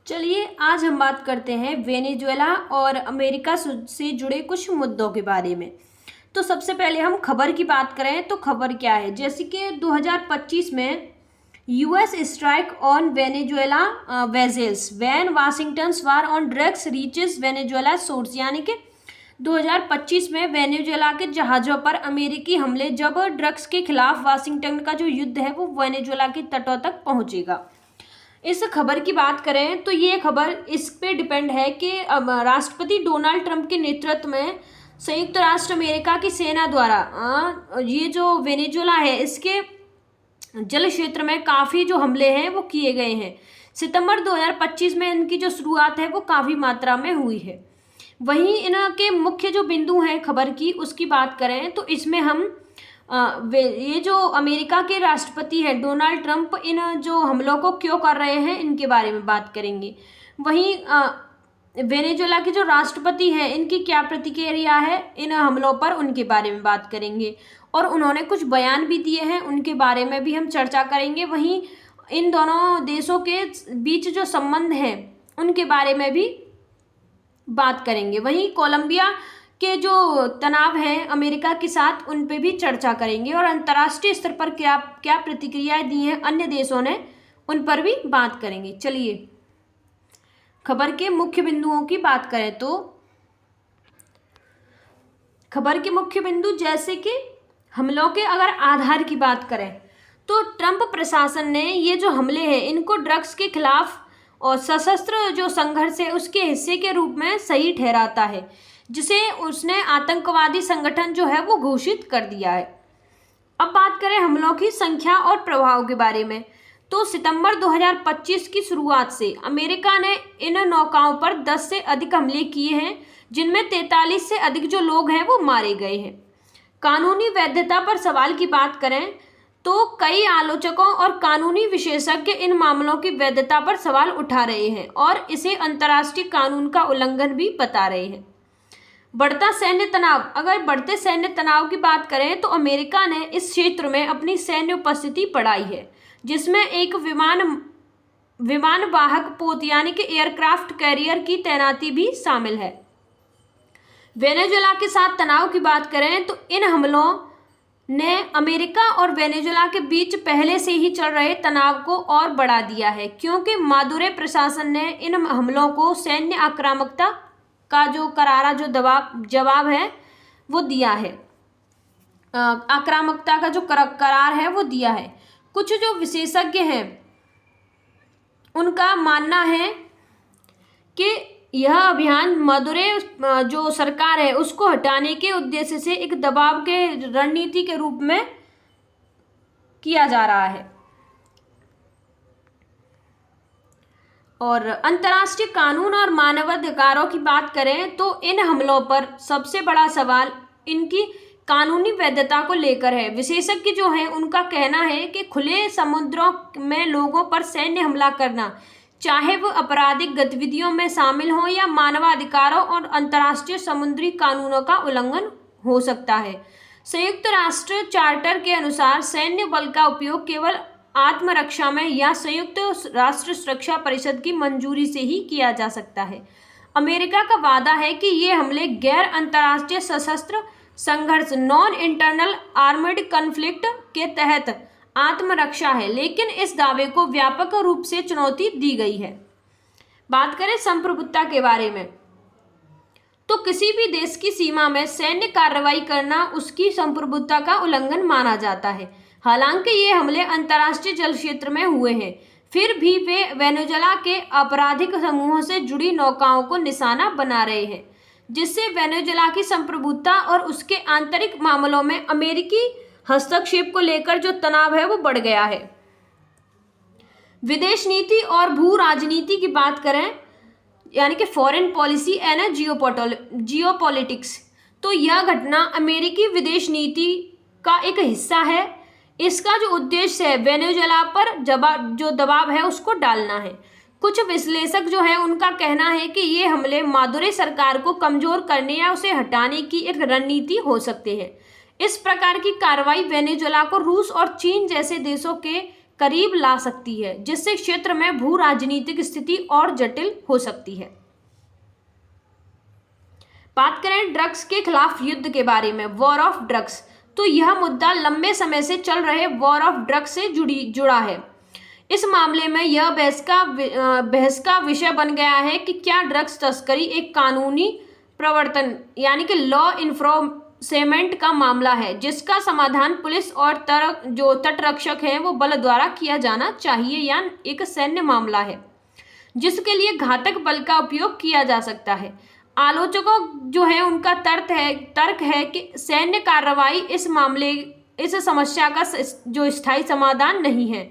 चलिए आज हम बात करते हैं वेनेजुएला और अमेरिका से जुड़े कुछ मुद्दों के बारे में। तो सबसे पहले हम खबर की बात करें तो खबर क्या है, जैसे कि 2025 में US strike on Venezuela vessels when Washington's war on drugs reaches Venezuela source, यानी कि 2025 में वेनेजुएला के जहाज़ों पर अमेरिकी हमले जब ड्रग्स के खिलाफ वाशिंगटन का जो युद्ध है वो वेनेजुएला के तटों तक पहुंचेगा। इस खबर की बात करें तो ये खबर इस पे डिपेंड है कि राष्ट्रपति डोनाल्ड ट्रंप के नेतृत्व में संयुक्त राष्ट्र अमेरिका की सेना द्वारा ये जो वेनेजुएला है इसके जल क्षेत्र में काफ़ी जो हमले हैं वो किए गए हैं। सितंबर 2025 में इनकी जो शुरुआत है वो काफ़ी मात्रा में हुई है। वहीं इनके मुख्य जो बिंदु हैं खबर की उसकी बात करें तो इसमें हम ये जो अमेरिका के राष्ट्रपति हैं डोनाल्ड ट्रंप इन जो हमलों को क्यों कर रहे हैं इनके बारे में बात करेंगे। वहीं वेनेजुएला के जो राष्ट्रपति हैं इनकी क्या प्रतिक्रिया है इन हमलों पर उनके बारे में बात करेंगे, और उन्होंने कुछ बयान भी दिए हैं उनके बारे में भी हम चर्चा करेंगे। वहीं इन दोनों देशों के बीच जो संबंध हैं उनके बारे में भी बात करेंगे। वहीं कोलंबिया के जो तनाव हैं अमेरिका के साथ उन पे भी चर्चा करेंगे, और अंतर्राष्ट्रीय स्तर पर क्या क्या प्रतिक्रियाएं दी हैं अन्य देशों ने उन पर भी बात करेंगे। चलिए खबर के मुख्य बिंदुओं की बात करें तो खबर के मुख्य बिंदु जैसे कि हमलों के अगर आधार की बात करें तो ट्रंप प्रशासन ने ये जो हमले हैं इनको ड्रग्स के खिलाफ और सशस्त्र जो संघर्ष है उसके हिस्से के रूप में सही ठहराता है, जिसे उसने आतंकवादी संगठन जो है वो घोषित कर दिया है। अब बात करें हमलों की संख्या और प्रभाव के बारे में तो सितंबर 2025 की शुरुआत से अमेरिका ने इन नौकाओं पर 10 से अधिक हमले किए हैं, जिनमें 43 से अधिक जो लोग हैं वो मारे गए हैं। कानूनी वैधता पर सवाल की बात करें तो कई आलोचकों और कानूनी विशेषज्ञ इन मामलों की वैधता पर सवाल उठा रहे हैं और इसे अंतर्राष्ट्रीय कानून का उल्लंघन भी बता रहे हैं। बढ़ता सैन्य तनाव, अगर बढ़ते सैन्य तनाव की बात करें तो अमेरिका ने इस क्षेत्र में अपनी सैन्य उपस्थिति बढ़ाई है, जिसमें एक विमान वाहक पोत यानी कि एयरक्राफ्ट कैरियर की तैनाती भी शामिल है। वेनेजुएला के साथ तनाव की बात करें तो इन हमलों ने अमेरिका और वेनेजुएला के बीच पहले से ही चल रहे तनाव को और बढ़ा दिया है, क्योंकि मादुरो प्रशासन ने इन हमलों को सैन्य आक्रामकता का जो करारा जो जवाब है वो दिया है, आक्रामकता का जो करार है वो दिया है। कुछ जो विशेषज्ञ हैं उनका मानना है कि यह अभियान मादुरो जो सरकार है उसको हटाने के उद्देश्य से एक दबाव के रणनीति के रूप में किया जा रहा है। और अंतर्राष्ट्रीय कानून और मानवाधिकारों की बात करें तो इन हमलों पर सबसे बड़ा सवाल इनकी कानूनी वैधता को लेकर है। विशेषज्ञ जो हैं उनका कहना है कि खुले समुद्रों में लोगों पर सैन्य हमला करना, चाहे वो आपराधिक गतिविधियों में शामिल हो या मानवाधिकारों और अंतर्राष्ट्रीय समुद्री कानूनों का उल्लंघन हो सकता है। संयुक्त राष्ट्र चार्टर के अनुसार सैन्य बल का उपयोग केवल आत्मरक्षा में या संयुक्त राष्ट्र सुरक्षा परिषद की मंजूरी से ही किया जा सकता है। अमेरिका का वादा है कि ये हमले गैर अंतर्राष्ट्रीय सशस्त्र संघर्ष नॉन इंटरनल आर्मर्ड कॉन्फ्लिक्ट के तहत आत्मरक्षा है, लेकिन इस दावे को व्यापक रूप से चुनौती दी गई है। बात करें संप्रभुता के बारे में तो किसी भी देश की सीमा में सैन्य कार्रवाई करना उसकी संप्रभुता का उल्लंघन माना जाता है। हालांकि ये हमले अंतर्राष्ट्रीय जल क्षेत्र में हुए हैं, फिर भी वे वेनेजुएला के आपराधिक समूहों से जुड़ी नौकाओं को निशाना बना रहे हैं, जिससे वेनेजुएला की संप्रभुता और उसके आंतरिक मामलों में अमेरिकी हस्तक्षेप को लेकर जो तनाव है वो बढ़ गया है। विदेश नीति और भू राजनीति की बात करें यानी कि फॉरेन पॉलिसी एंड जियोपॉलिटिक्स, तो यह घटना अमेरिकी विदेश नीति का एक हिस्सा है। इसका जो उद्देश्य है वेनेजुएला पर जो दबाव है उसको डालना है। कुछ विश्लेषक जो है उनका कहना है कि ये हमले मादुरो सरकार को कमजोर करने या उसे हटाने की एक रणनीति हो सकते हैं। इस प्रकार की कार्रवाई वेनेजुएला को रूस और चीन जैसे देशों के करीब ला सकती है, जिससे क्षेत्र में भू राजनीतिक स्थिति और जटिल हो सकती है। बात करें ड्रग्स के खिलाफ युद्ध के बारे में, वॉर ऑफ ड्रग्स, तो यह मुद्दा लंबे समय से चल रहे वॉर ऑफ ड्रग्स से जुड़ा है। इस मामले में यह बहस का विषय बन गया है कि क्या ड्रग्स तस्करी एक कानूनी प्रवर्तन यानी कि लॉ इन्फोर्समेंट का मामला है, जिसका समाधान पुलिस और जो तटरक्षक हैं वो बल द्वारा किया जाना चाहिए, या एक सैन्य मामला है जिसके लिए घातक बल का उपयोग किया जा सकता है। आलोचकों जो है उनका तर्क है कि सैन्य कार्रवाई इस समस्या का जो स्थायी समाधान नहीं है,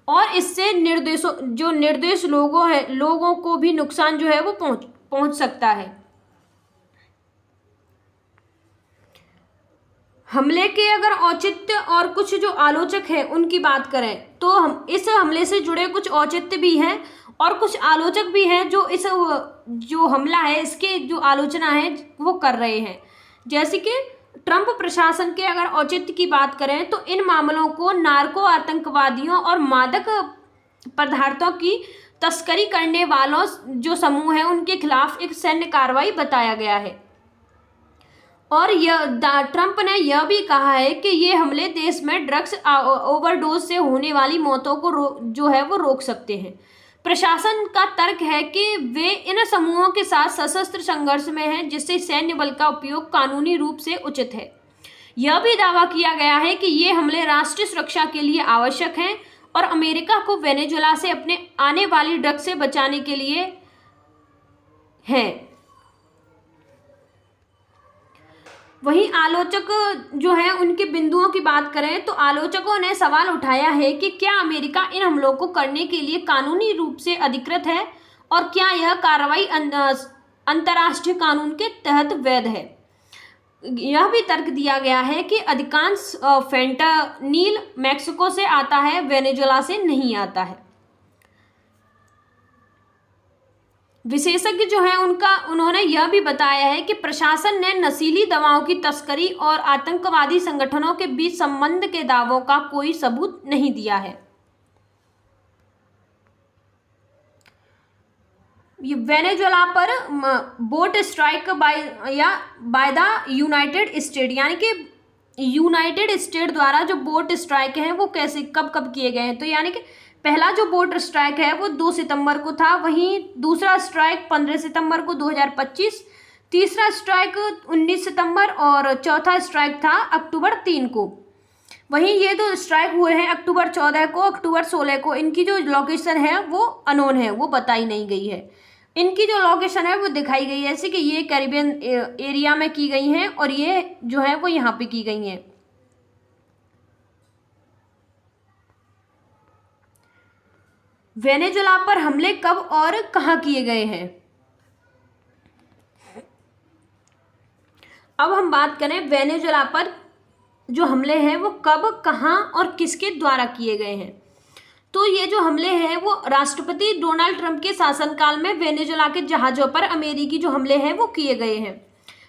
और इससे निर्दोष लोगों को भी नुकसान जो है वो पहुंच सकता है। हमले के अगर औचित्य और कुछ जो आलोचक हैं उनकी बात करें तो हम इस हमले से जुड़े कुछ औचित्य भी हैं और कुछ आलोचक भी हैं जो इस जो हमला है इसके जो आलोचना है वो कर रहे हैं। जैसे कि ट्रंप प्रशासन के अगर औचित्य की बात करें तो इन मामलों को नार्को आतंकवादियों और मादक पदार्थों की तस्करी करने वालों जो समूह है उनके खिलाफ एक सैन्य कार्रवाई बताया गया है। और ट्रंप ने यह भी कहा है कि ये हमले देश में ड्रग्स ओवरडोज से होने वाली मौतों को जो है वो रोक सकते हैं। प्रशासन का तर्क है कि वे इन समूहों के साथ सशस्त्र संघर्ष में हैं, जिससे सैन्य बल का उपयोग कानूनी रूप से उचित है। यह भी दावा किया गया है कि ये हमले राष्ट्रीय सुरक्षा के लिए आवश्यक हैं और अमेरिका को वेनेजुएला से अपने आने वाली ड्रग्स से बचाने के लिए हैं। वहीं आलोचक जो है उनके बिंदुओं की बात करें तो आलोचकों ने सवाल उठाया है कि क्या अमेरिका इन हमलों को करने के लिए कानूनी रूप से अधिकृत है और क्या यह कार्रवाई अंतर्राष्ट्रीय कानून के तहत वैध है। यह भी तर्क दिया गया है कि अधिकांश फेंटानिल मैक्सिको से आता है, वेनेजुएला से नहीं आता है। विशेषज्ञ जो है उन्होंने यह भी बताया है कि प्रशासन ने नशीली दवाओं की तस्करी और आतंकवादी संगठनों के बीच संबंध के दावों का कोई सबूत नहीं दिया है। वेनेजुएला पर boat strike by the United state, यानी कि यूनाइटेड स्टेट द्वारा जो बोट स्ट्राइक है वो कैसे कब किए गए हैं। तो यानी कि पहला जो बोट स्ट्राइक है वो 2 सितंबर को था, वहीं दूसरा स्ट्राइक 15 सितंबर को 2025, तीसरा स्ट्राइक 19 सितंबर और चौथा स्ट्राइक था अक्टूबर 3 को। वहीं ये दो स्ट्राइक हुए हैं अक्टूबर 14 को, अक्टूबर 16 को। इनकी जो लोकेशन है वो अननोन है, वो बताई नहीं गई है। इनकी जो लोकेशन है वो दिखाई गई है जैसे कि ये कैरिबियन एरिया में की गई हैं और ये जो है वो यहाँ पे की गई हैं। वेनेजुएला पर हमले कब और कहां किए गए हैं। अब हम बात करें वेनेजुएला पर जो हमले हैं वो कब, कहां और किसके द्वारा किए गए हैं। तो ये जो हमले हैं वो राष्ट्रपति डोनाल्ड ट्रंप के शासनकाल में वेनेजुएला के जहाज़ों पर अमेरिकी जो हमले हैं वो किए गए हैं।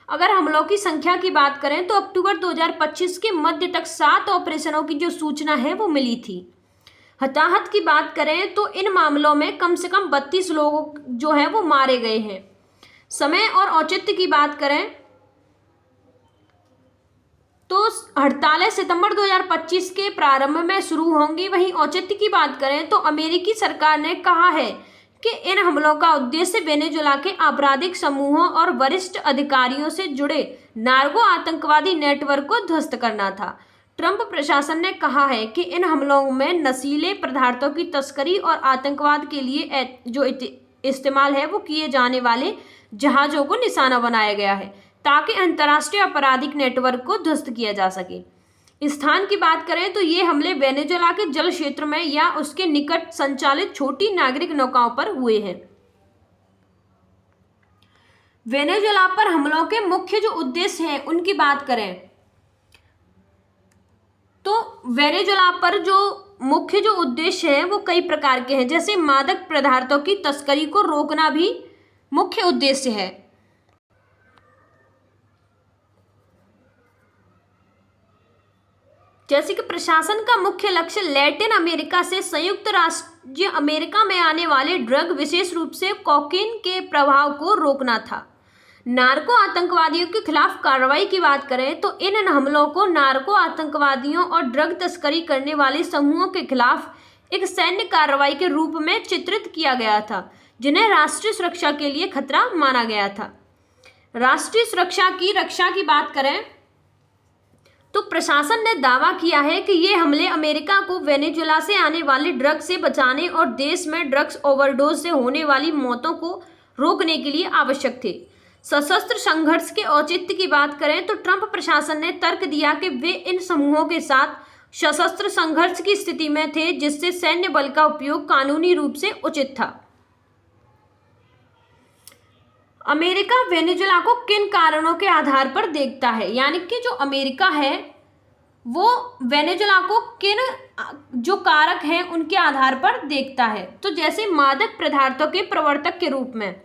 अगर हमलों की संख्या की बात करें तो अक्टूबर 2025 के मध्य तक 7 ऑपरेशनों की जो सूचना है वो मिली थी। हताहत की बात करें तो इन मामलों में कम से कम 32 लोग जो हैं वो मारे गए हैं। समय और औचित्य की बात करें तो 48 सितंबर 2025 के प्रारंभ में शुरू होंगी। वहीं औचित्य की बात करें तो अमेरिकी सरकार ने कहा है कि इन हमलों का उद्देश्य वेनेजुएला के आपराधिक समूहों और वरिष्ठ अधिकारियों से जुड़े नार्को आतंकवादी नेटवर्क को ध्वस्त करना था। ट्रंप प्रशासन ने कहा है कि इन हमलों में नशीले पदार्थों की तस्करी और आतंकवाद के लिए जो इस्तेमाल है वो किए जाने वाले जहाज़ों को निशाना बनाया गया है ताकि अंतर्राष्ट्रीय आपराधिक नेटवर्क को ध्वस्त किया जा सके। स्थान की बात करें तो ये हमले वेनेजुएला के जल क्षेत्र में या उसके निकट संचालित छोटी नागरिक नौकाओं पर हुए हैं। वेनेजुएला पर हमलों के मुख्य जो उद्देश्य हैं उनकी बात करें तो वेनेजुएला पर जो मुख्य जो उद्देश्य है वो कई प्रकार के हैं, जैसे मादक पदार्थों की तस्करी को रोकना भी मुख्य उद्देश्य है। जैसे कि प्रशासन का मुख्य लक्ष्य लैटिन अमेरिका से संयुक्त राज्य अमेरिका में आने वाले ड्रग, विशेष रूप से कोकीन के प्रभाव को रोकना था। नार्को आतंकवादियों के खिलाफ कार्रवाई की बात करें तो इन हमलों को नार्को आतंकवादियों और ड्रग तस्करी करने वाले समूहों के खिलाफ एक सैन्य कार्रवाई के रूप में चित्रित किया गया था, जिन्हें राष्ट्रीय सुरक्षा के लिए खतरा माना गया था। राष्ट्रीय सुरक्षा की रक्षा की बात करें तो प्रशासन ने दावा किया है कि ये हमले अमेरिका को वेनेजुएला से आने वाली ड्रग से बचाने और देश में ड्रग्स ओवरडोज से होने वाली मौतों को रोकने के लिए आवश्यक थे। सशस्त्र संघर्ष के औचित्य की बात करें तो ट्रंप प्रशासन ने तर्क दिया कि वे इन समूहों के साथ सशस्त्र संघर्ष की स्थिति में थे, जिससे सैन्य बल का उपयोग कानूनी रूप से उचित था। अमेरिका वेनेजुएला को किन कारणों के आधार पर देखता है, यानी कि जो अमेरिका है वो वेनेजुएला को किन जो कारक हैं उनके आधार पर देखता है। तो जैसे मादक पदार्थों के प्रवर्तक के रूप में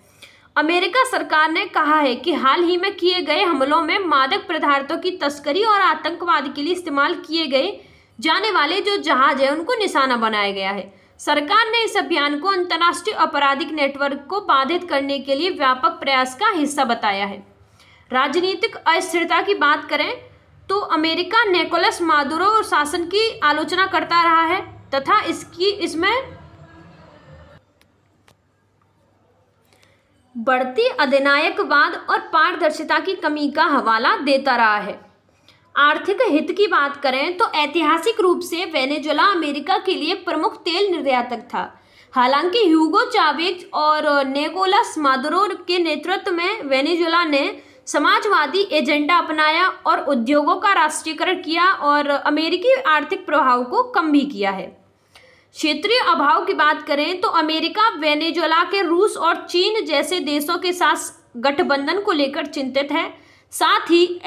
अमेरिका सरकार ने कहा है कि हाल ही में किए गए हमलों में मादक पदार्थों की तस्करी और आतंकवाद के लिए इस्तेमाल किए गए जाने वाले जो जहाज है उनको निशाना बनाया गया है। सरकार ने इस अभियान को अंतर्राष्ट्रीय आपराधिक नेटवर्क को बाधित करने के लिए व्यापक प्रयास का हिस्सा बताया है। राजनीतिक अस्थिरता की बात करें तो अमेरिका निकोलस मादुरो और शासन की आलोचना करता रहा है तथा इसमें बढ़ती अधिनायकवाद और पारदर्शिता की कमी का हवाला देता रहा है। आर्थिक हित की बात करें तो ऐतिहासिक रूप से वेनेजुएला अमेरिका के लिए प्रमुख तेल निर्यातक था। हालांकि ह्यूगो चावेज और निकोलस मादुरो के नेतृत्व में वेनेजुएला ने समाजवादी एजेंडा अपनाया और उद्योगों का राष्ट्रीयकरण किया और अमेरिकी आर्थिक प्रभाव को कम भी किया है। क्षेत्रीय अभाव की बात करें तो अमेरिका वेनेजुएला के रूस और चीन जैसे देशों के साथ गठबंधन को लेकर चिंतित है। साथ ही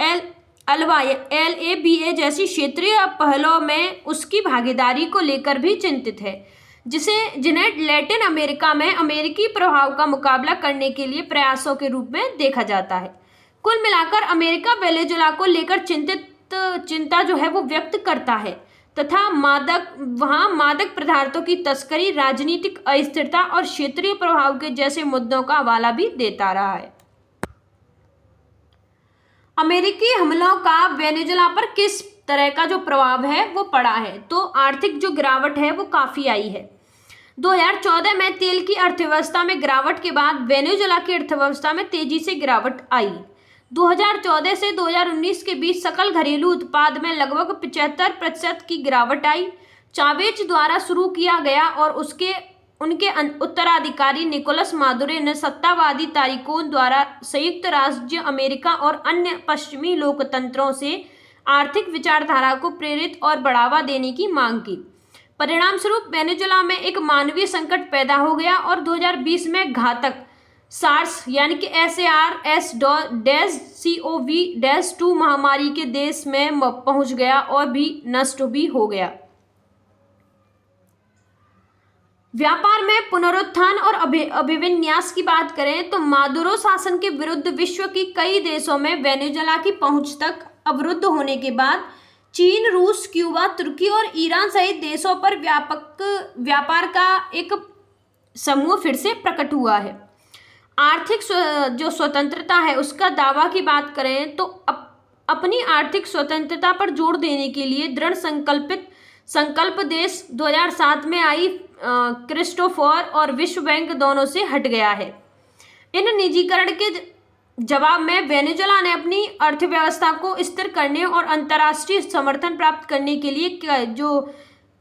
LABA जैसी क्षेत्रीय पहलों में उसकी भागीदारी को लेकर भी चिंतित है, जिन्हें लैटिन अमेरिका में अमेरिकी प्रभाव का मुकाबला करने के लिए प्रयासों के रूप में देखा जाता है। कुल मिलाकर अमेरिका वेनेजुएला को लेकर चिंता जो है वो व्यक्त करता है तथा वहाँ मादक पदार्थों की तस्करी, राजनीतिक अस्थिरता और क्षेत्रीय प्रभाव के जैसे मुद्दों का हवाला भी देता रहा है। अमेरिकी हमलों का वेनेजुएला पर किस तरह का जो प्रभाव है वो पड़ा है, तो आर्थिक जो गिरावट है वो काफ़ी आई है। 2014 में तेल की अर्थव्यवस्था में गिरावट के बाद वेनेजुएला की अर्थव्यवस्था में तेजी से गिरावट आई। 2014 से 2019 के बीच सकल घरेलू उत्पाद में लगभग 75% की गिरावट आई। चावेज द्वारा शुरू किया गया और उनके उत्तराधिकारी निकोलस मादुरो ने सत्तावादी तारिकों द्वारा संयुक्त राज्य अमेरिका और अन्य पश्चिमी लोकतंत्रों से आर्थिक विचारधारा को प्रेरित और बढ़ावा देने की मांग की। परिणाम स्वरूप वेनेजुएला में एक मानवीय संकट पैदा हो गया और 2020 में घातक सार्स यानी कि SARS-CoV-2 महामारी के देश में पहुंच गया और भी नष्ट भी हो गया। व्यापार में पुनरुत्थान और अभिविन्यास की बात करें तो मादुरो शासन के विरुद्ध विश्व की कई देशों में वेनेजुएला की पहुंच तक अवरुद्ध होने के बाद चीन, रूस, क्यूबा, तुर्की और ईरान सहित देशों पर व्यापार का एक समूह फिर से प्रकट हुआ है। आर्थिक जो स्वतंत्रता है उसका दावा की बात करें तो अपनी आर्थिक स्वतंत्रता पर जोर देने के लिए दृढ़ संकल्प देश 2007 में आई क्रिस्टोफर और विश्व बैंक दोनों से हट गया है। इन निजीकरण के जवाब में वेनेजुएला ने अपनी अर्थव्यवस्था को स्थिर करने और अंतर्राष्ट्रीय समर्थन प्राप्त करने के लिए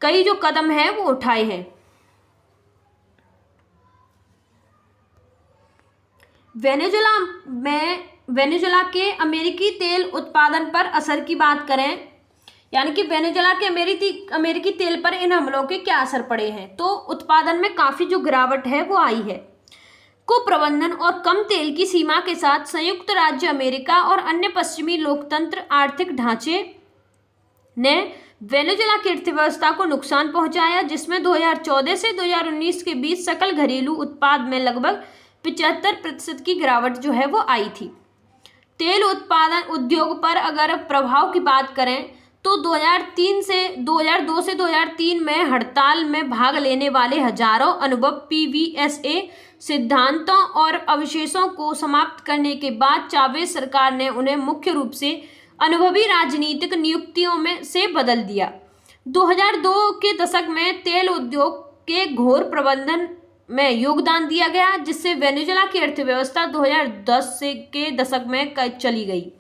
कई कदम हैं वो उठाए हैं। वेनेजुएला के अमेरिकी तेल उत्पादन पर असर की बात करें, यानी कि वेनेजुएला के अमेरिकी तेल पर इन हमलों के क्या असर पड़े हैं, तो उत्पादन में काफ़ी जो गिरावट है वो आई है। कुप्रबंधन और कम तेल की सीमा के साथ संयुक्त राज्य अमेरिका और अन्य पश्चिमी लोकतंत्र आर्थिक ढांचे ने वेनेजुएला की अर्थव्यवस्था को नुकसान पहुंचाया, जिसमें 2014 से 2019 के बीच सकल घरेलू उत्पाद में लगभग 75% की गिरावट जो है वो आई थी। तेल उत्पादन उद्योग पर अगर प्रभाव की बात करें तो 2002 से 2003 में हड़ताल में भाग लेने वाले हजारों अनुभव पीवीएसए सिद्धांतों और अवशेषों को समाप्त करने के बाद चावेज सरकार ने उन्हें मुख्य रूप से अनुभवी राजनीतिक नियुक्तियों में से बदल दिया। 2002 के दशक में तेल उद्योग के घोर प्रबंधन में योगदान दिया गया, जिससे वेनेजुएला की अर्थव्यवस्था 2010 के दशक में चली गई।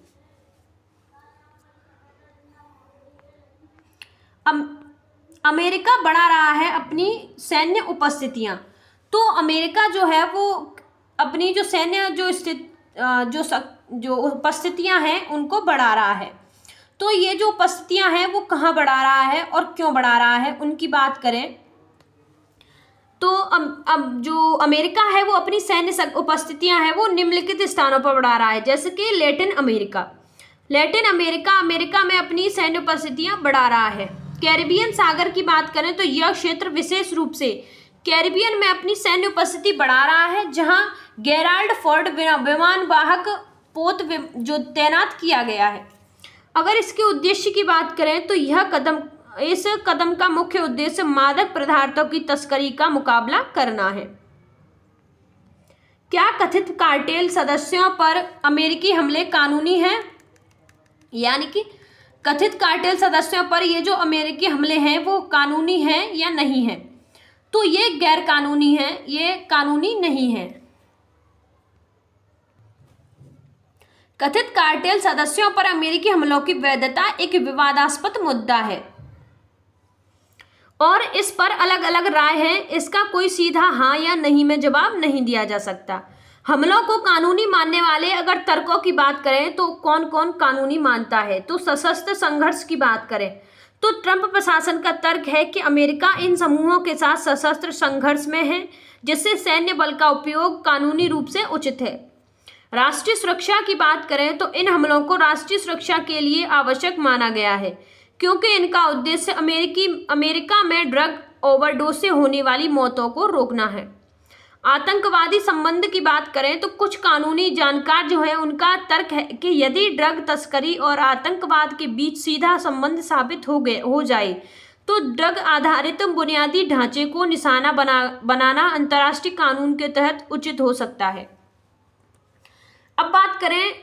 अमेरिका बढ़ा रहा है अपनी सैन्य उपस्थितियां। तो अमेरिका जो है वो अपनी जो सैन्य जो उपस्थितियां हैं उनको बढ़ा रहा है। तो ये जो उपस्थितियां हैं वो कहाँ बढ़ा रहा है और क्यों बढ़ा रहा है, उनकी बात करें तो अब जो अमेरिका है वो अपनी सैन्य उपस्थितियां हैं वो निम्नलिखित स्थानों पर बढ़ा रहा है, जैसे कि लैटिन अमेरिका में अपनी सैन्य उपस्थितियां बढ़ा रहा है। कैरिबियन सागर की बात करें तो यह क्षेत्र विशेष रूप से कैरिबियन में अपनी सैन्य उपस्थिति बढ़ा रहा है, जहां गेराल्ड फोर्ड विमानवाहक पोत जो तैनात किया गया है। अगर इसके उद्देश्य की बात करें तो इस कदम का मुख्य उद्देश्य मादक पदार्थों की तस्करी का मुकाबला करना है। क्या कथित कार्टेल सदस्यों पर अमेरिकी हमले कानूनी हैं? यानी कि कथित कार्टेल सदस्यों पर ये जो अमेरिकी हमले हैं वो कानूनी हैं या नहीं है? तो ये गैर कानूनी है, ये कानूनी नहीं है। कथित कार्टेल सदस्यों पर अमेरिकी हमलों की वैधता एक विवादास्पद मुद्दा है और इस पर अलग अलग राय है। इसका कोई सीधा हाँ या नहीं में जवाब नहीं दिया जा सकता। हमलों को कानूनी मानने वाले अगर तर्कों की बात करें तो कौन कौन कानूनी मानता है? तो सशस्त्र संघर्ष की बात करें तो ट्रंप प्रशासन का तर्क है कि अमेरिका इन समूहों के साथ सशस्त्र संघर्ष में है, जिससे सैन्य बल का उपयोग कानूनी रूप से उचित है। राष्ट्रीय सुरक्षा की बात करें तो इन हमलों को राष्ट्रीय सुरक्षा के लिए आवश्यक माना गया है, क्योंकि इनका उद्देश्य अमेरिका में ड्रग ओवरडोज से होने वाली मौतों को रोकना है। आतंकवादी संबंध की बात करें तो कुछ कानूनी जानकार जो है उनका तर्क है कि यदि ड्रग तस्करी और आतंकवाद के बीच सीधा संबंध साबित हो जाए तो ड्रग आधारित बुनियादी ढांचे को निशाना बनाना अंतर्राष्ट्रीय कानून के तहत उचित हो सकता है। अब बात करें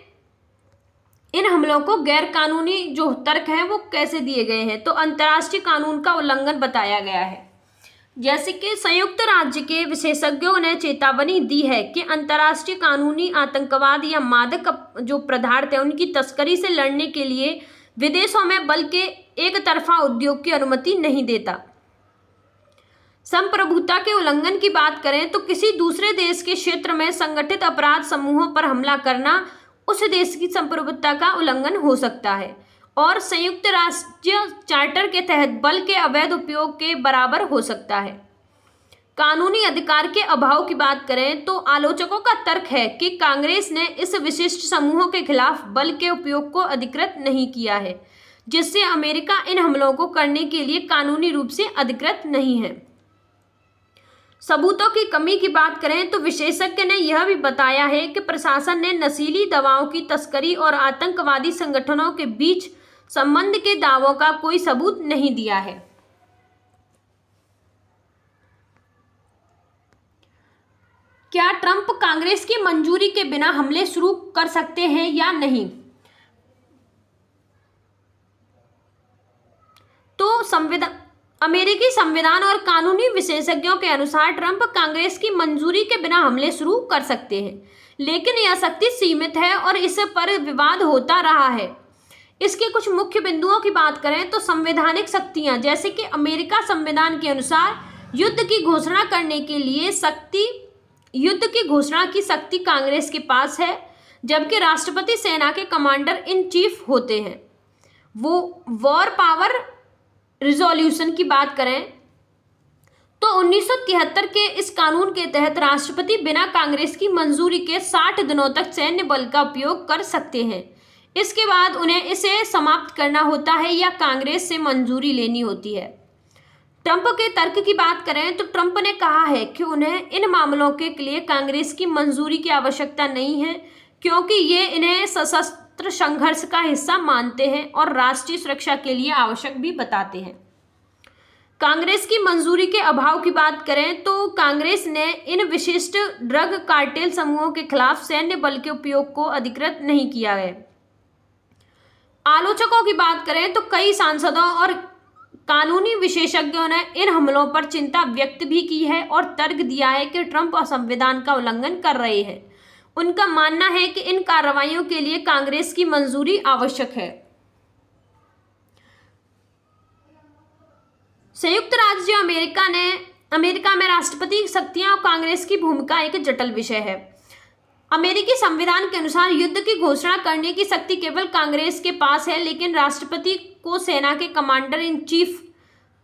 इन हमलों को गैर कानूनी जो तर्क हैं वो कैसे दिए गए हैं, तो अंतर्राष्ट्रीय कानून का उल्लंघन बताया गया है। जैसे कि संयुक्त राज्य के विशेषज्ञों ने चेतावनी दी है कि अंतर्राष्ट्रीय कानूनी आतंकवाद या मादक जो पदार्थ है उनकी तस्करी से लड़ने के लिए विदेशों में बल के एक तरफा उद्योग की अनुमति नहीं देता। संप्रभुता के उल्लंघन की बात करें तो किसी दूसरे देश के क्षेत्र में संगठित अपराध समूहों पर हमला करना उस देश की संप्रभुता का उल्लंघन हो सकता है और संयुक्त राष्ट्र चार्टर के तहत बल के अवैध उपयोग के बराबर हो सकता है। कानूनी अधिकार के अभाव की बात करें तो आलोचकों का तर्क है कि कांग्रेस ने इस विशिष्ट समूहों के खिलाफ बल के उपयोग को अधिकृत नहीं किया है, जिससे अमेरिका इन हमलों को करने के लिए कानूनी रूप से अधिकृत नहीं है। सबूतों की कमी की बात करें तो विशेषज्ञ ने यह भी बताया है कि प्रशासन ने नशीली दवाओं की तस्करी और आतंकवादी संगठनों के बीच संबंध के दावों का कोई सबूत नहीं दिया है। क्या ट्रंप कांग्रेस की मंजूरी के बिना हमले शुरू कर सकते हैं या नहीं? तो अमेरिकी संविधान और कानूनी विशेषज्ञों के अनुसार ट्रंप कांग्रेस की मंजूरी के बिना हमले शुरू कर सकते हैं, लेकिन यह शक्ति सीमित है और इस पर विवाद होता रहा है। इसके कुछ मुख्य बिंदुओं की बात करें तो संवैधानिक शक्तियां, जैसे कि अमेरिका संविधान के अनुसार युद्ध की घोषणा करने के लिए युद्ध की घोषणा की शक्ति कांग्रेस के पास है, जबकि राष्ट्रपति सेना के कमांडर इन चीफ होते हैं। वो वॉर पावर रिजोल्यूशन की बात करें तो 1973 के इस कानून के तहत राष्ट्रपति बिना कांग्रेस की मंजूरी के 60 दिनों तक सैन्य बल का उपयोग कर सकते हैं। इसके बाद उन्हें इसे समाप्त करना होता है या कांग्रेस से मंजूरी लेनी होती है। ट्रंप के तर्क की बात करें तो ट्रंप ने कहा है कि उन्हें इन मामलों के लिए कांग्रेस की मंजूरी की आवश्यकता नहीं है, क्योंकि ये इन्हें सशस्त्र संघर्ष का हिस्सा मानते हैं और राष्ट्रीय सुरक्षा के लिए आवश्यक भी बताते हैं। कांग्रेस की मंजूरी के अभाव की बात करें तो कांग्रेस ने इन विशिष्ट ड्रग कार्टेल समूहों के खिलाफ सैन्य बल के उपयोग को अधिकृत नहीं किया है। आलोचकों की बात करें तो कई सांसदों और कानूनी विशेषज्ञों ने इन हमलों पर चिंता व्यक्त भी की है और तर्क दिया है कि ट्रंप संविधान का उल्लंघन कर रहे हैं। उनका मानना है कि इन कार्रवाइयों के लिए कांग्रेस की मंजूरी आवश्यक है। संयुक्त राज्य अमेरिका में राष्ट्रपति शक्तियां और कांग्रेस की भूमिका एक जटिल विषय है। अमेरिकी संविधान के अनुसार युद्ध की घोषणा करने की शक्ति केवल कांग्रेस के पास है, लेकिन राष्ट्रपति को सेना के कमांडर इन चीफ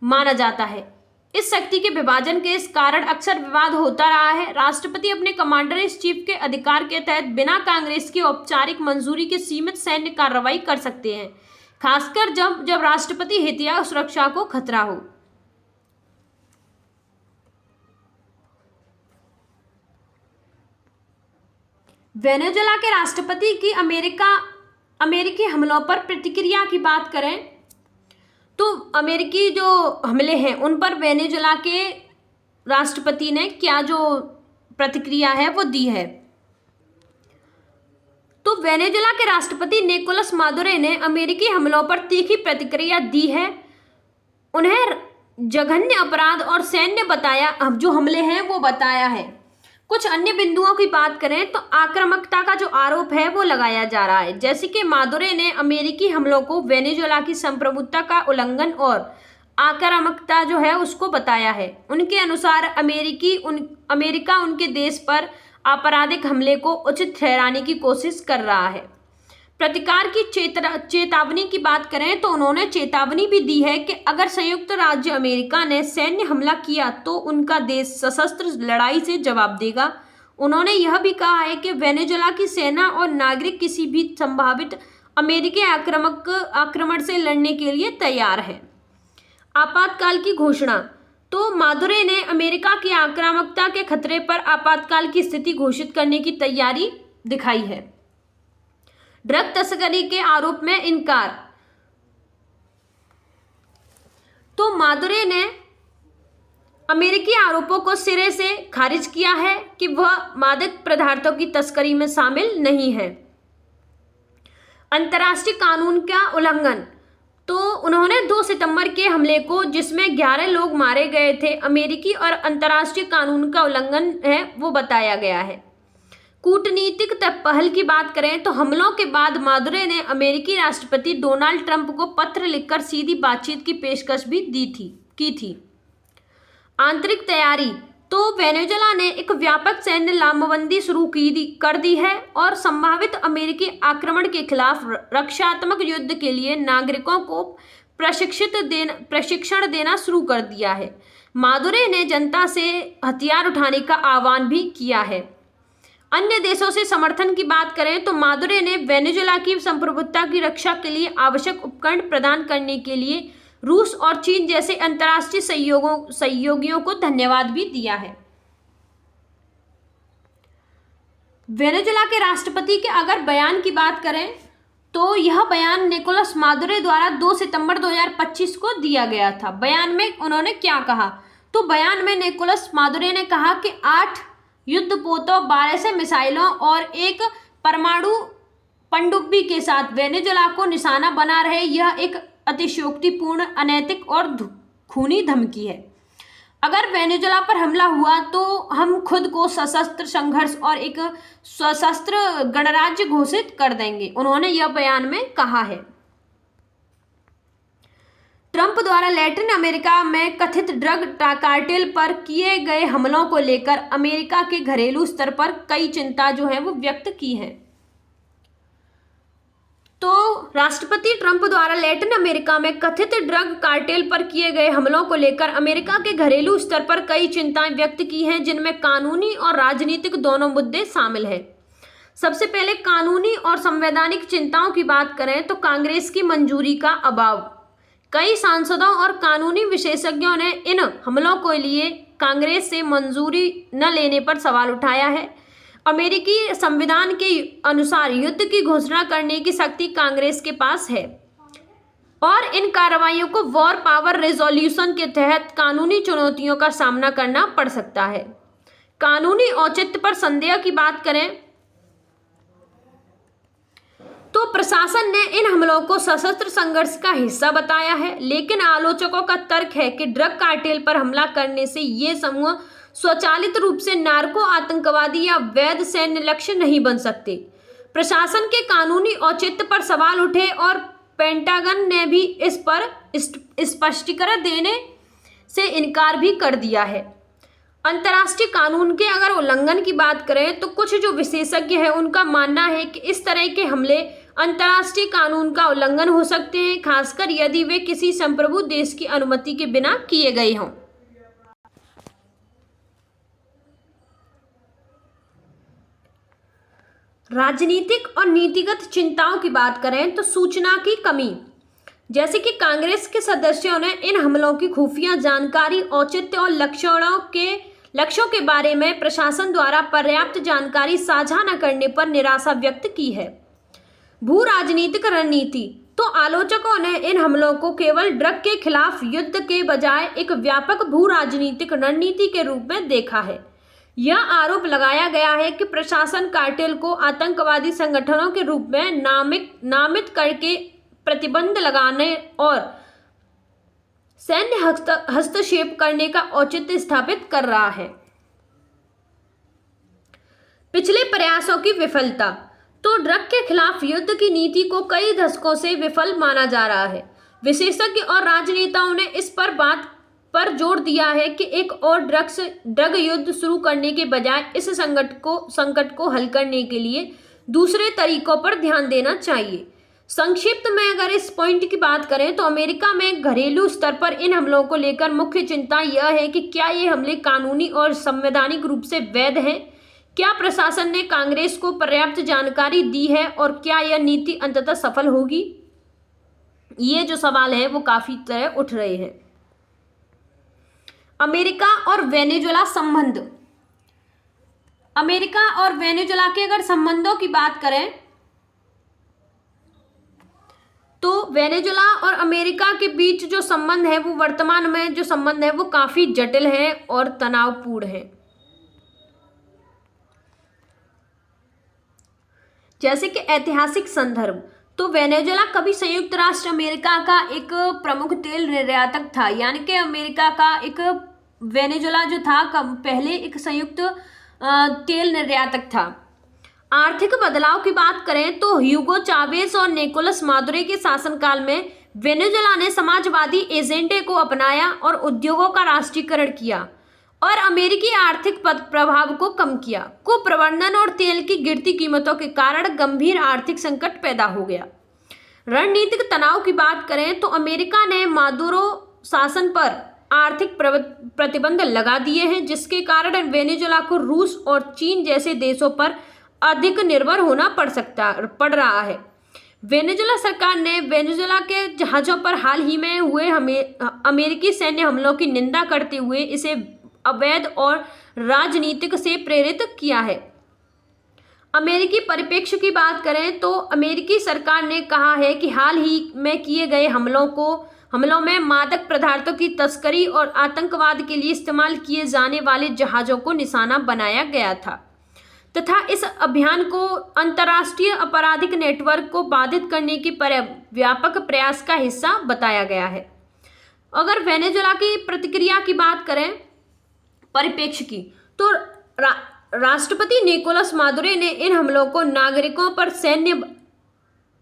माना जाता है। इस शक्ति के विभाजन के इस कारण अक्सर विवाद होता रहा है। राष्ट्रपति अपने कमांडर इन चीफ के अधिकार के तहत बिना कांग्रेस की औपचारिक मंजूरी के सीमित सैन्य कार्रवाई कर सकते हैं, खासकर जब राष्ट्रपति हित या सुरक्षा को खतरा हो। वेनेजुएला के राष्ट्रपति की अमेरिकी हमलों पर प्रतिक्रिया की बात करें तो अमेरिकी जो हमले हैं उन पर वेनेजुएला के राष्ट्रपति ने क्या जो प्रतिक्रिया है वो दी है। तो वेनेजुएला के राष्ट्रपति निकोलस मादुरो ने अमेरिकी हमलों पर तीखी प्रतिक्रिया दी है। उन्हें जघन्य अपराध और सैन्य बताया, जो हमले हैं वो बताया है। कुछ अन्य बिंदुओं की बात करें तो आक्रामकता का जो आरोप है वो लगाया जा रहा है, जैसे कि मादुरो ने अमेरिकी हमलों को वेनेजुएला की संप्रभुता का उल्लंघन और आक्रामकता जो है उसको बताया है। उनके अनुसार अमेरिका उनके देश पर आपराधिक हमले को उचित ठहराने की कोशिश कर रहा है। प्रतिकार की चेतावनी की बात करें तो उन्होंने चेतावनी भी दी है कि अगर संयुक्त राज्य अमेरिका ने सैन्य हमला किया तो उनका देश सशस्त्र लड़ाई से जवाब देगा। उन्होंने यह भी कहा है कि वेनेजुएला की सेना और नागरिक किसी भी संभावित अमेरिकी आक्रमण से लड़ने के लिए तैयार है। आपातकाल की घोषणा, तो मादुरो ने अमेरिका की आक्रामकता के खतरे पर आपातकाल की स्थिति घोषित करने की तैयारी दिखाई है। ड्रग तस्करी के आरोप में इनकार, तो मादुरो ने अमेरिकी आरोपों को सिरे से खारिज किया है कि वह मादक पदार्थों की तस्करी में शामिल नहीं है। अंतर्राष्ट्रीय कानून का उल्लंघन, तो उन्होंने 2 सितंबर के हमले को, जिसमें 11 लोग मारे गए थे, अमेरिकी और अंतर्राष्ट्रीय कानून का उल्लंघन है वो बताया गया है। कूटनीतिक पहल की बात करें तो हमलों के बाद मादुरो ने अमेरिकी राष्ट्रपति डोनाल्ड ट्रंप को पत्र लिखकर सीधी बातचीत की पेशकश भी की थी। आंतरिक तैयारी, तो वेनेजुएला ने एक व्यापक सैन्य लामबंदी शुरू कर दी है और संभावित अमेरिकी आक्रमण के खिलाफ रक्षात्मक युद्ध के लिए नागरिकों को प्रशिक्षण देना शुरू कर दिया है। मादुरो ने जनता से हथियार उठाने का आह्वान भी किया है। अन्य देशों से समर्थन की बात करें तो मादुरो ने वेनेजुएला की संप्रभुता की रक्षा के लिए आवश्यक उपकरण प्रदान करने के लिए रूस और चीन जैसे अंतर्राष्ट्रीय सहयोगियों को धन्यवाद भी दिया है। वेनेजुएला के राष्ट्रपति के अगर बयान की बात करें तो यह बयान निकोलस मादुरो द्वारा 2 सितंबर 2025 को दिया गया था। बयान में उन्होंने क्या कहा, तो बयान में निकोलस मादुरो ने कहा कि 8 युद्धपोतों, 12 मिसाइलों और एक परमाणु पनडुब्बी के साथ वेनेजुएला को निशाना बना रहे यह एक अतिशयोक्तिपूर्ण, अनैतिक और खूनी धमकी है। अगर वेनेजुएला पर हमला हुआ तो हम खुद को सशस्त्र संघर्ष और एक सशस्त्र गणराज्य घोषित कर देंगे, उन्होंने यह बयान में कहा है। ट्रंप द्वारा लैटिन अमेरिका में कथित ड्रग कार्टेल पर किए गए हमलों को लेकर अमेरिका के घरेलू स्तर पर कई चिंता जो है वो व्यक्त की है। तो राष्ट्रपति ट्रंप द्वारा लैटिन अमेरिका में कथित ड्रग कार्टेल पर किए गए हमलों को लेकर अमेरिका के घरेलू स्तर पर कई चिंताएं व्यक्त की हैं, जिनमें कानूनी और राजनीतिक दोनों मुद्दे शामिल हैं। सबसे पहले कानूनी और संवैधानिक चिंताओं की बात करें तो कांग्रेस की मंजूरी का अभाव। कई सांसदों और कानूनी विशेषज्ञों ने इन हमलों के लिए कांग्रेस से मंजूरी न लेने पर सवाल उठाया है। अमेरिकी संविधान के अनुसार युद्ध की घोषणा करने की शक्ति कांग्रेस के पास है और इन कार्रवाइयों को वॉर पावर रेजोल्यूशन के तहत कानूनी चुनौतियों का सामना करना पड़ सकता है। कानूनी औचित्य पर संदेह की बात करें तो प्रशासन ने इन हमलों को सशस्त्र संघर्ष का हिस्सा बताया है, लेकिन आलोचकों का तर्क है कि ड्रग कार्टेल पर हमला करने से ये समूह स्वचालित रूप से नार्को आतंकवादी या वैध सैन्य लक्ष्य नहीं बन सकते। प्रशासन के कानूनी औचित्य पर सवाल उठे और पेंटागन ने भी इस पर स्पष्टीकरण देने से इनकार भी कर दिया है। अंतर्राष्ट्रीय कानून के अगर उल्लंघन की बात करें तो कुछ जो विशेषज्ञ हैं उनका मानना है कि इस तरह के हमले अंतर्राष्ट्रीय कानून का उल्लंघन हो सकते हैं, खासकर यदि वे किसी संप्रभु देश की अनुमति के बिना किए गए हों। राजनीतिक और नीतिगत चिंताओं की बात करें तो सूचना की कमी, जैसे कि कांग्रेस के सदस्यों ने इन हमलों की खुफिया जानकारी, औचित्य और लक्ष्यों के बारे में प्रशासन द्वारा पर्याप्त जानकारी साझा न करने पर निराशा व्यक्त की है। भू राजनीतिक रणनीति, तो आलोचकों ने इन हमलों को केवल ड्रग के खिलाफ युद्ध के बजाय एक व्यापक भू राजनीतिक रणनीति के रूप में देखा है। यह आरोप लगाया गया है कि प्रशासन कार्टेल को आतंकवादी संगठनों के रूप में नामित करके प्रतिबंध लगाने और सैन्य हस्तक्षेप करने का औचित्य स्थापित कर रहा है। पिछले प्रयासों की विफलता, तो ड्रग के खिलाफ युद्ध की नीति को कई दशकों से विफल माना जा रहा है। विशेषज्ञ और राजनेताओं ने इस बात पर जोर दिया है कि एक और ड्रग युद्ध शुरू करने के बजाय इस संकट को हल करने के लिए दूसरे तरीकों पर ध्यान देना चाहिए। संक्षिप्त में अगर इस पॉइंट की बात करें तो अमेरिका में घरेलू स्तर पर इन हमलों को लेकर मुख्य चिंता यह है कि क्या ये हमले कानूनी और संवैधानिक रूप से वैध हैं? क्या प्रशासन ने कांग्रेस को पर्याप्त जानकारी दी है और क्या यह नीति अंततः सफल होगी? ये जो सवाल है वो काफी तरह उठ रहे हैं। अमेरिका और वेनेजुएला संबंध, अमेरिका और वेनेजुएला के अगर संबंधों की बात करें तो वेनेजुएला और अमेरिका के बीच जो संबंध है वो वर्तमान में जो संबंध है वो काफी जटिल है और तनावपूर्ण है। जैसे कि ऐतिहासिक संदर्भ, तो वेनेजुएला कभी संयुक्त राष्ट्र अमेरिका का एक प्रमुख तेल निर्यातक था, यानी कि अमेरिका का एक वेनेजुएला जो था पहले एक संयुक्त तेल निर्यातक था। आर्थिक बदलाव की बात करें तो ह्यूगो चावेज और निकोलस मादुरो के शासनकाल में वेनेजुएला ने समाजवादी एजेंडे को अपनाया और उद्योगों का राष्ट्रीयकरण किया और अमेरिकी आर्थिक प्रभाव को कम किया। कुप्रबंधन और तेल की गिरती कीमतों के कारण गंभीर आर्थिक संकट पैदा हो गया। रणनीतिक तनाव की बात करें तो अमेरिका ने मादुरो शासन पर आर्थिक प्रतिबंध लगा दिए हैं, जिसके कारण वेनेजुएला को रूस और चीन जैसे देशों पर अधिक निर्भर होना पड़ रहा है। वेनेजुएला सरकार ने वेनेजुएला के जहाज़ों पर हाल ही में हुए अमेरिकी सैन्य हमलों की निंदा करते हुए इसे अवैध और राजनीतिक से प्रेरित किया है। अमेरिकी परिप्रेक्ष्य की बात करें तो अमेरिकी सरकार ने कहा है कि हाल ही में किए गए हमलों में मादक पदार्थों की तस्करी और आतंकवाद के लिए इस्तेमाल किए जाने वाले जहाज़ों को निशाना बनाया गया था तथा इस अभियान को अंतर्राष्ट्रीय आपराधिक नेटवर्क को बाधित करने की व्यापक प्रयास का हिस्सा बताया गया है। अगर वेनेजुएला की प्रतिक्रिया की बात करें परिप्रेक्ष्य की, तो राष्ट्रपति निकोलस मादुरो ने इन हमलों को नागरिकों पर सैन्य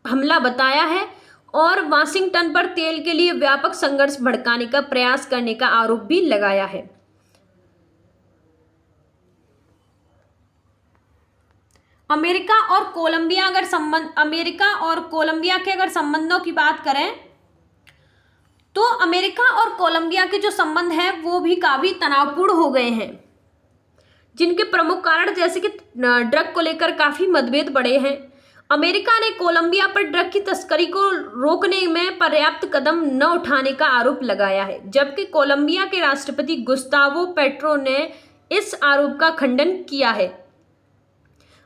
हमला बताया है और वाशिंगटन पर तेल के लिए व्यापक संघर्ष भड़काने का प्रयास करने का आरोप भी लगाया है। अमेरिका और कोलंबिया के अगर संबंधों की बात करें तो अमेरिका और कोलंबिया के जो संबंध हैं वो भी काफी तनावपूर्ण हो गए हैं, जिनके प्रमुख कारण जैसे कि ड्रग को लेकर काफी मतभेद बढ़े हैं। अमेरिका ने कोलंबिया पर ड्रग की तस्करी को रोकने में पर्याप्त कदम न उठाने का आरोप लगाया है, जबकि कोलंबिया के राष्ट्रपति गुस्तावो पेट्रो ने इस आरोप का खंडन किया है।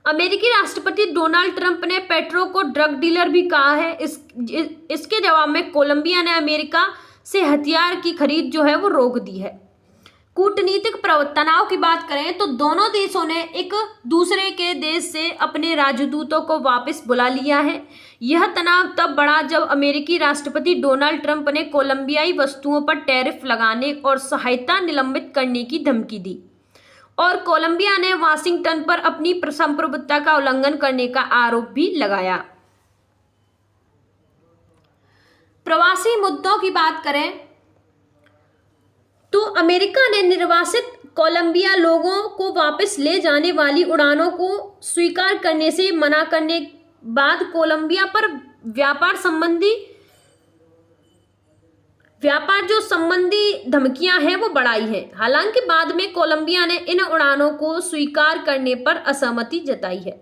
अमेरिकी राष्ट्रपति डोनाल्ड ट्रंप ने पेट्रो को ड्रग डीलर भी कहा है। इसके जवाब में कोलंबिया ने अमेरिका से हथियार की खरीद जो है वो रोक दी है। कूटनीतिक तनाव की बात करें तो दोनों देशों ने एक दूसरे के देश से अपने राजदूतों को वापस बुला लिया है। यह तनाव तब बढ़ा जब अमेरिकी राष्ट्रपति डोनाल्ड ट्रंप ने कोलंबियाई वस्तुओं पर टैरिफ लगाने और सहायता निलंबित करने की धमकी दी और कोलंबिया ने वाशिंगटन पर अपनी संप्रभुता का उल्लंघन करने का आरोप भी लगाया। प्रवासी मुद्दों की बात करें तो अमेरिका ने निर्वासित कोलंबिया लोगों को वापस ले जाने वाली उड़ानों को स्वीकार करने से मना करने बाद कोलंबिया पर व्यापार संबंधी धमकियां हैं वो बढ़ाई है। हालांकि बाद में कोलंबिया ने इन उड़ानों को स्वीकार करने पर असहमति जताई है।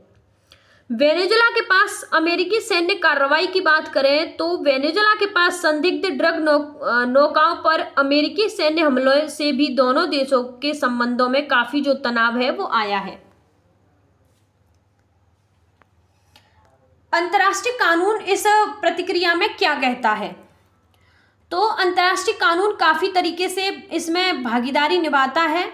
वेनेजुएला के पास अमेरिकी सैन्य कार्रवाई की बात करें तो वेनेजुएला के पास संदिग्ध ड्रग नौकाओं पर अमेरिकी सैन्य हमलों से भी दोनों देशों के संबंधों में काफी जो तनाव है वो आया है। अंतर्राष्ट्रीय कानून इस प्रतिक्रिया में क्या कहता है? तो अंतर्राष्ट्रीय कानून काफी तरीके से इसमें भागीदारी निभाता है।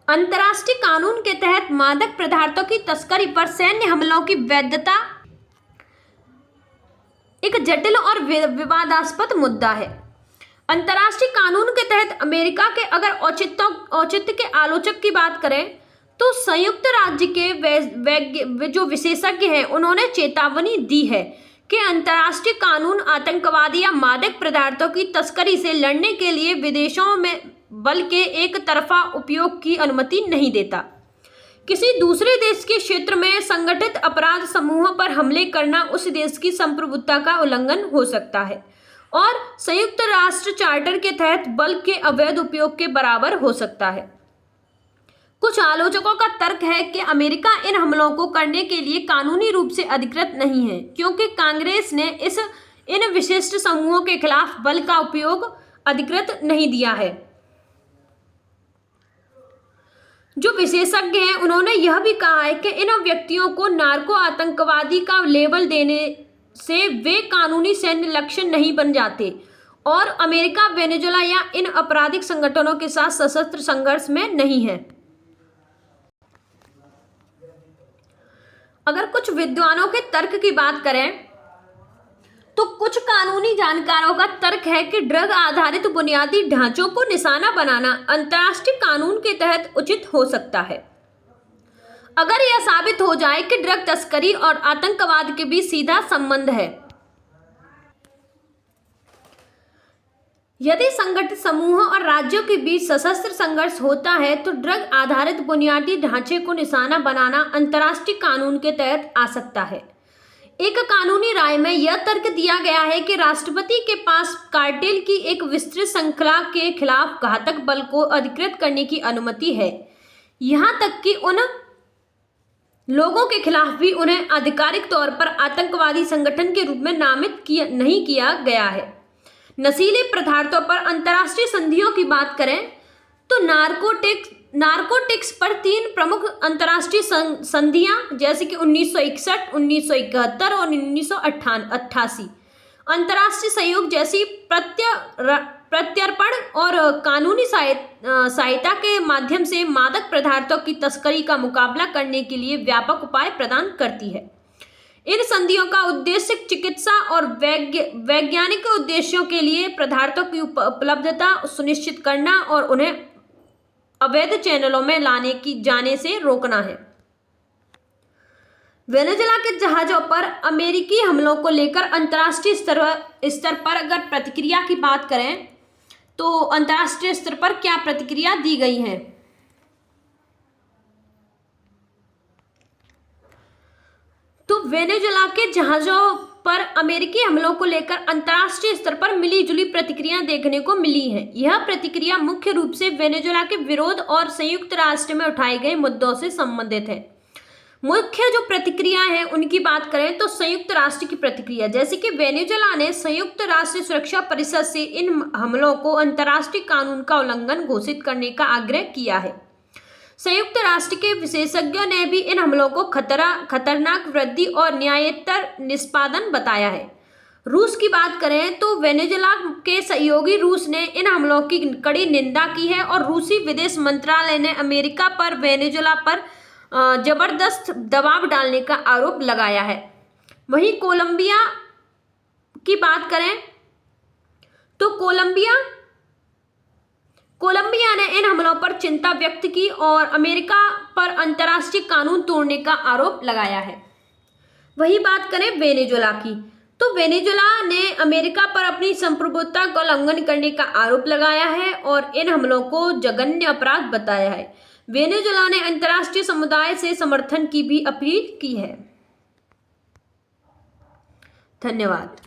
अंतर्राष्ट्रीय कानून के तहत मादक पदार्थों की तस्करी पर सैन्य हमलों की वैधता एक जटिल और विवादास्पद मुद्दा है। अंतर्राष्ट्रीय कानून के तहत अमेरिका के अगर औचित्य के आलोचक की बात करें तो संयुक्त राज्य के जो विशेषज्ञ हैं उन्होंने चेतावनी दी है कि अंतर्राष्ट्रीय कानून आतंकवादी या मादक पदार्थों की तस्करी से लड़ने के लिए विदेशों में बल के एक तरफा उपयोग की अनुमति नहीं देता। किसी दूसरे देश के क्षेत्र में संगठित अपराध समूहों पर हमले करना उस देश की संप्रभुता का उल्लंघन हो सकता है और संयुक्त राष्ट्र चार्टर के तहत बल के अवैध उपयोग के बराबर हो सकता है। कुछ आलोचकों का तर्क है कि अमेरिका इन हमलों को करने के लिए कानूनी रूप से अधिकृत नहीं है क्योंकि कांग्रेस ने इन विशिष्ट समूहों के खिलाफ बल का उपयोग अधिकृत नहीं दिया है। जो विशेषज्ञ हैं उन्होंने यह भी कहा है कि इन व्यक्तियों को नार्को आतंकवादी का लेबल देने से वे कानूनी सैन्य लक्ष्य नहीं बन जाते और अमेरिका वेनेजुएला या इन आपराधिक संगठनों के साथ सशस्त्र संघर्ष में नहीं है। अगर कुछ विद्वानों के तर्क की बात करें तो कुछ कानूनी जानकारों का तर्क है कि ड्रग आधारित बुनियादी ढांचों को निशाना बनाना अंतर्राष्ट्रीय कानून के तहत उचित हो सकता है अगर यह साबित हो जाए कि ड्रग तस्करी और आतंकवाद के बीच सीधा संबंध है। यदि संगठित समूहों और राज्यों के बीच सशस्त्र संघर्ष होता है तो ड्रग आधारित बुनियादी ढांचे को निशाना बनाना अंतर्राष्ट्रीय कानून के तहत आ सकता है। एक कानूनी राय में यह तर्क दिया गया है कि राष्ट्रपति के पास कार्टेल की एक विस्तृत श्रृंखला के खिलाफ घातक बल को अधिकृत करने की अनुमति है, यहां तक कि उन लोगों के खिलाफ भी उन्हें आधिकारिक तौर पर आतंकवादी संगठन के रूप में नामित नहीं किया गया है। नशीले पदार्थों पर अंतर्राष्ट्रीय संधियों की बात करें तो नारकोटिक्स पर 3 प्रमुख अंतर्राष्ट्रीय संधियां जैसे कि 1961, 1971 और 1988 अंतर्राष्ट्रीय सहयोग जैसी प्रत्यर्पण और कानूनी सहायता के माध्यम से मादक पदार्थों की तस्करी का मुकाबला करने के लिए व्यापक उपाय प्रदान करती है। इन संधियों का उद्देश्य चिकित्सा और वैज्ञानिक उद्देश्यों के लिए पदार्थों की उपलब्धता सुनिश्चित करना और उन्हें अवैध चैनलों में जाने से रोकना है। वेनेजुएला के जहाजों पर अमेरिकी हमलों को लेकर अंतर्राष्ट्रीय स्तर पर अगर प्रतिक्रिया की बात करें तो अंतर्राष्ट्रीय स्तर पर क्या प्रतिक्रिया दी गई है। तो वेनेजुएला के जहाजों पर अमेरिकी हमलों को लेकर अंतर्राष्ट्रीय स्तर पर मिलीजुली प्रतिक्रिया देखने को मिली है। यह प्रतिक्रिया मुख्य रूप से वेनेजुएला के विरोध और संयुक्त राष्ट्र में उठाए गए मुद्दों से संबंधित है। मुख्य जो प्रतिक्रिया है उनकी बात करें तो संयुक्त राष्ट्र की प्रतिक्रिया, जैसे कि वेनेजुएला ने संयुक्त राष्ट्र सुरक्षा परिषद से इन हमलों को अंतर्राष्ट्रीय कानून का उल्लंघन घोषित करने का आग्रह किया है। संयुक्त राष्ट्र के विशेषज्ञों ने भी इन हमलों को खतरनाक वृद्धि और न्यायेतर निष्पादन बताया है। रूस की बात करें तो वेनेजुएला के सहयोगी रूस ने इन हमलों की कड़ी निंदा की है और रूसी विदेश मंत्रालय ने अमेरिका पर वेनेजुएला पर जबरदस्त दबाव डालने का आरोप लगाया है। वहीं कोलंबिया की बात करें तो कोलंबिया ने इन हमलों पर चिंता व्यक्त की और अमेरिका पर अंतर्राष्ट्रीय कानून तोड़ने का आरोप लगाया है। वही बात करें वेनेजुएला की तो वेनेजुएला ने अमेरिका पर अपनी संप्रभुता का उल्लंघन करने का आरोप लगाया है और इन हमलों को जघन्य अपराध बताया है। वेनेजुएला ने अंतर्राष्ट्रीय समुदाय से समर्थन की भी अपील की है। धन्यवाद।